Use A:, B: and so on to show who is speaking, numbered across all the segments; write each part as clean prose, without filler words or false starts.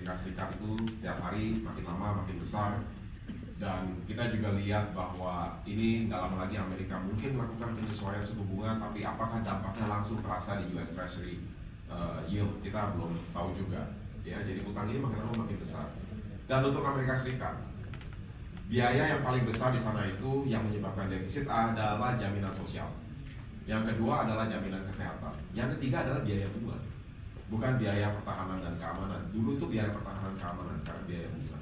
A: Amerika Serikat itu setiap hari makin lama makin besar, dan kita juga lihat bahwa ini nggak lama lagi Amerika mungkin melakukan penyesuaian suku bunga, tapi apakah dampaknya langsung terasa di US Treasury yield kita belum tahu juga ya. Jadi utang ini makin lama makin besar, dan untuk Amerika Serikat biaya yang paling besar di sana itu yang menyebabkan defisit adalah jaminan sosial, yang kedua adalah jaminan kesehatan, yang ketiga adalah biaya bunga. Bukan biaya pertahanan dan keamanan. Dulu itu biaya pertahanan keamanan, sekarang biaya bunga.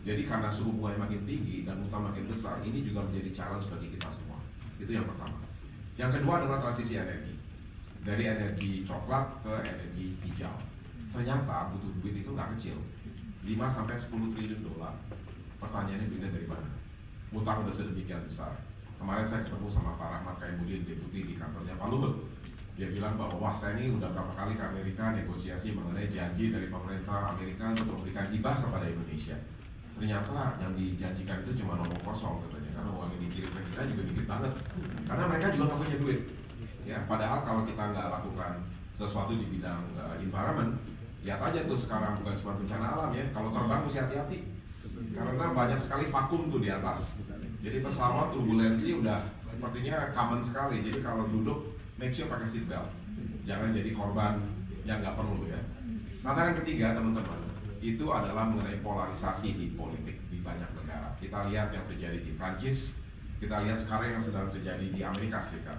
A: Jadi karena suku bunga makin tinggi dan utang makin besar, ini juga menjadi challenge bagi kita semua. Itu yang pertama. Yang kedua adalah transisi energi. Dari energi coklat ke energi hijau. Ternyata butuh duit itu nggak kecil. 5-10 triliun dolar. Pertanyaannya duitnya dari mana? Utang udah sedemikian besar. Kemarin saya ketemu sama Pak Rahmat Kaimuddin, deputi di kantornya Pak Luhut. Dia bilang bahwa wah, saya ini udah berapa kali ke Amerika negosiasi mengenai janji dari pemerintah Amerika untuk memberikan hibah kepada Indonesia. Ternyata yang dijanjikan itu cuma omong kosong katanya, karena uang yang dikirim ke kita juga dikit banget. Karena mereka juga nggak punya duit. Ya, padahal kalau kita nggak lakukan sesuatu di bidang environment, lihat aja tuh sekarang bukan cuma bencana alam ya. Kalau terbang mesti hati-hati, karena banyak sekali vakum tuh di atas. Jadi pesawat turbulensi udah sepertinya common sekali. Jadi kalau duduk make sure pakai seat belt, jangan jadi korban yang nggak perlu ya. Tantangan ketiga teman-teman, itu adalah mengenai polarisasi di politik di banyak negara. Kita lihat yang terjadi di Prancis, kita lihat sekarang yang sedang terjadi di Amerika Serikat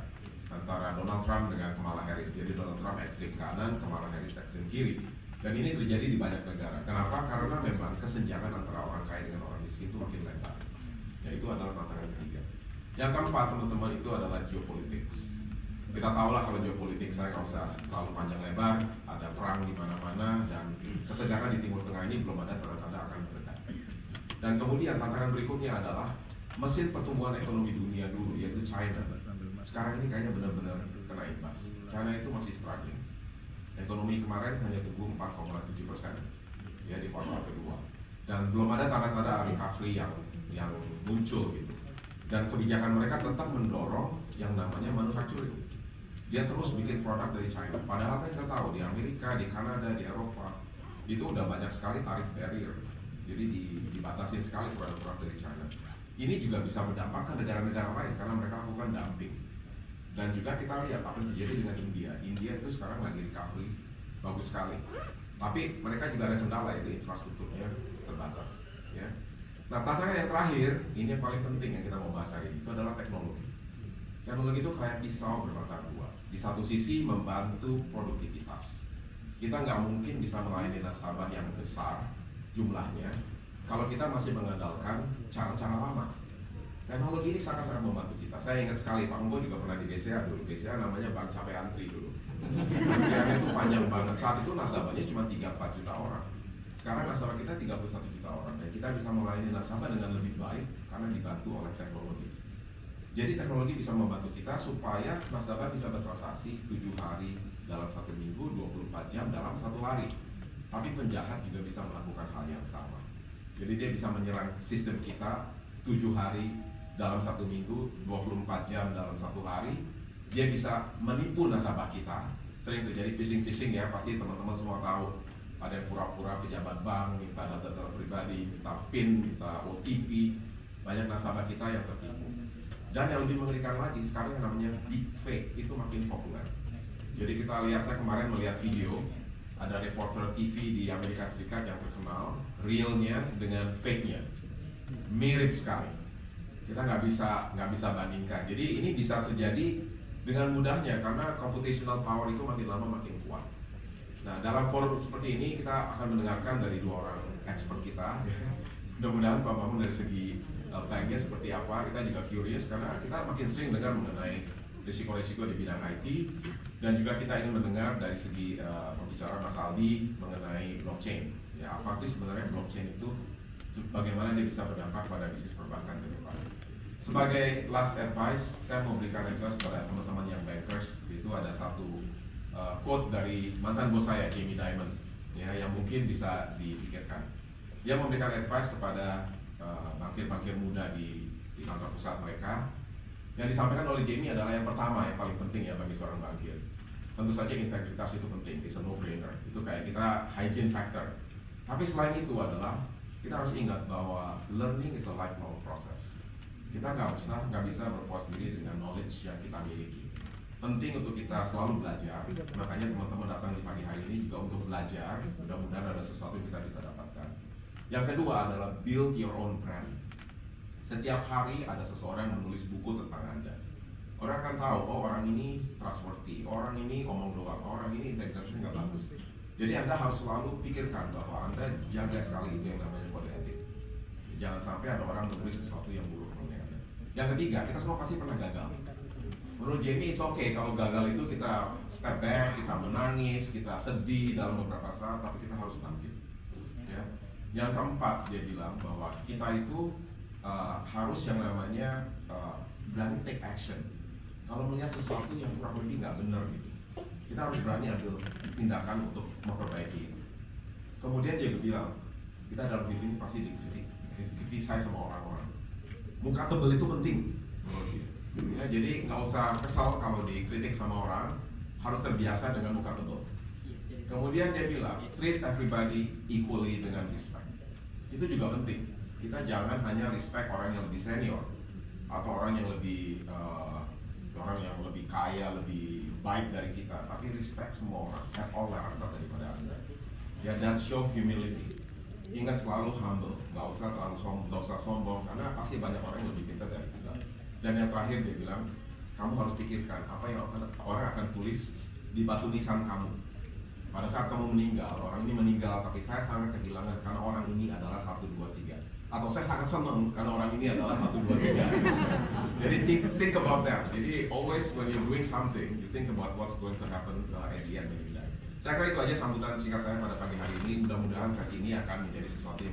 A: antara Donald Trump dengan Kamala Harris. Jadi Donald Trump ekstrem kanan, Kamala Harris ekstrem kiri. Dan ini terjadi di banyak negara. Kenapa? Karena memang kesenjangan antara orang kaya dengan orang miskin itu makin lebar. Ya, itu adalah tantangan ketiga. Yang keempat teman-teman, itu adalah geopolitics. Kita tahu lah kalau geopolitik, saya nggak usah terlalu panjang lebar, ada perang di mana-mana dan ketegangan di Timur Tengah ini belum ada tanda-tanda akan mereda. Dan kemudian tantangan berikutnya adalah mesin pertumbuhan ekonomi dunia dulu, yaitu China. Sekarang ini kayaknya benar-benar kena imbas. China itu masih struggling. Ekonomi kemarin hanya tumbuh 4,7% ya di kuartal kedua, dan belum ada tanda-tanda recovery yang muncul gitu. Dan kebijakan mereka tetap mendorong yang namanya manufacturing. Dia terus bikin produk dari China. Padahal kan kita tahu di Amerika, di Kanada, di Eropa itu udah banyak sekali tarif barrier. Jadi dibatasin sekali produk-produk dari China. Ini juga bisa berdampak ke negara-negara lain karena mereka lakukan dumping. Dan juga kita lihat apa yang terjadi dengan India. India itu sekarang lagi recovery bagus sekali. Tapi mereka juga ada kendala, itu infrastrukturnya terbatas. Ya. Nah, tantangan yang terakhir, ini yang paling penting yang kita mau bahas hari ini, itu adalah teknologi. Teknologi itu kayak pisau bermata dua. Di satu sisi membantu produktivitas. Kita nggak mungkin bisa melayani nasabah yang besar jumlahnya kalau kita masih mengandalkan cara-cara lama. Teknologi ini sangat-sangat membantu kita. Saya ingat sekali, Pak Enggo juga pernah di BCA dulu. BCA namanya Bank Capek Antri dulu. Antriannya itu panjang banget. Saat itu nasabahnya cuma 3-4 juta orang. Sekarang nasabah kita 31 juta orang. Dan kita bisa melayani nasabah dengan lebih baik karena dibantu oleh teknologi. Jadi teknologi bisa membantu kita supaya nasabah bisa bertransaksi 7 hari dalam 1 minggu, 24 jam dalam 1 hari. Tapi penjahat juga bisa melakukan hal yang sama. Jadi dia bisa menyerang sistem kita 7 hari dalam 1 minggu, 24 jam dalam 1 hari. Dia bisa menipu nasabah kita. Sering terjadi phishing ya, pasti teman-teman semua tahu. Ada yang pura-pura pejabat bank, minta data-data pribadi, minta PIN, minta OTP. Banyak nasabah kita yang tertipu. Dan yang lebih mengerikan lagi, sekarang yang namanya deepfake itu makin populer. Jadi kita lihat, saya kemarin melihat video, ada reporter TV di Amerika Serikat yang terkenal, realnya dengan fake-nya. Mirip sekali. Kita nggak bisa bandingkan. Jadi ini bisa terjadi dengan mudahnya karena computational power itu makin lama makin kuat. Nah, dalam forum seperti ini kita akan mendengarkan dari 2 orang expert kita. Mudah-mudahan Pak Bambang dari segi banknya seperti apa, kita juga curious karena kita makin sering dengar mengenai risiko-risiko di bidang IT, dan juga kita ingin mendengar dari segi pembicara Mas Aldi mengenai blockchain. Ya, apa sih sebenarnya blockchain itu? Bagaimana dia bisa berdampak pada bisnis perbankan ke depan. Sebagai last advice, saya mau berikan advice kepada teman-teman yang bankers. Itu ada satu quote dari mantan bos saya, Jamie Dimon, ya, yang mungkin bisa dipikirkan. Dia memberikan advice kepada bankir-bankir muda di kantor pusat mereka. Yang disampaikan oleh Jamie adalah yang pertama, yang paling penting ya bagi seorang bankir. Tentu saja integritas itu penting, it's a no-brainer. Itu kayak kita hygiene factor. Tapi selain itu adalah kita harus ingat bahwa learning is a lifelong process. Kita nggak bisa berpuas diri dengan knowledge yang kita miliki. Penting untuk kita selalu belajar. Makanya teman-teman datang di pagi hari ini juga untuk belajar. Mudah-mudahan ada sesuatu yang kita bisa dapatkan. Yang kedua adalah build your own brand. Setiap hari ada seseorang yang menulis buku tentang Anda. Orang akan tahu, oh orang ini trustworthy, orang ini omong doang, orang ini integritasnya nggak bagus. Jadi Anda harus selalu pikirkan bahwa Anda jaga sekali itu yang namanya kode etik. Jangan sampai ada orang menulis sesuatu yang buruk mengenai Anda. Yang ketiga, kita semua pasti pernah gagal. Menurut Jamie, it's okay kalau gagal itu kita step back, kita menangis, kita sedih dalam beberapa saat, tapi kita harus bangkit. Ya. Yang keempat, dia bilang bahwa kita itu harus yang namanya berani take action. Kalau melihat sesuatu yang kurang lebih nggak benar gitu, kita harus berani ambil tindakan untuk memperbaiki. Kemudian dia bilang, kita dalam hidup ini pasti dikritik sama orang-orang. Muka tebal itu penting menurut dia. Ya, jadi nggak usah kesal kalau dikritik sama orang, harus terbiasa dengan muka tebal. Kemudian dia bilang, treat everybody equally dengan respect. Itu juga penting. Kita jangan hanya respect orang yang lebih senior atau orang yang lebih kaya, lebih baik dari kita, tapi respect semua orang, have all karakter daripada Anda. Ya, dan show humility. Ingat selalu humble, nggak usah sombong, karena pasti banyak orang yang lebih pintar dari kita. Dan yang terakhir dia bilang, kamu harus pikirkan apa yang orang akan tulis di batu nisan kamu. Pada saat kamu meninggal, orang ini meninggal, tapi saya sangat kehilangan karena orang ini adalah 1, 2, 3. Atau saya sangat senang karena orang ini adalah 1, 2, 3. Jadi think about that. Jadi always when you're doing something, you think about what's going to happen at the end of the day. Saya kira itu aja sambutan singkat saya pada pagi hari ini. Mudah-mudahan sesi ini akan menjadi sesuatu yang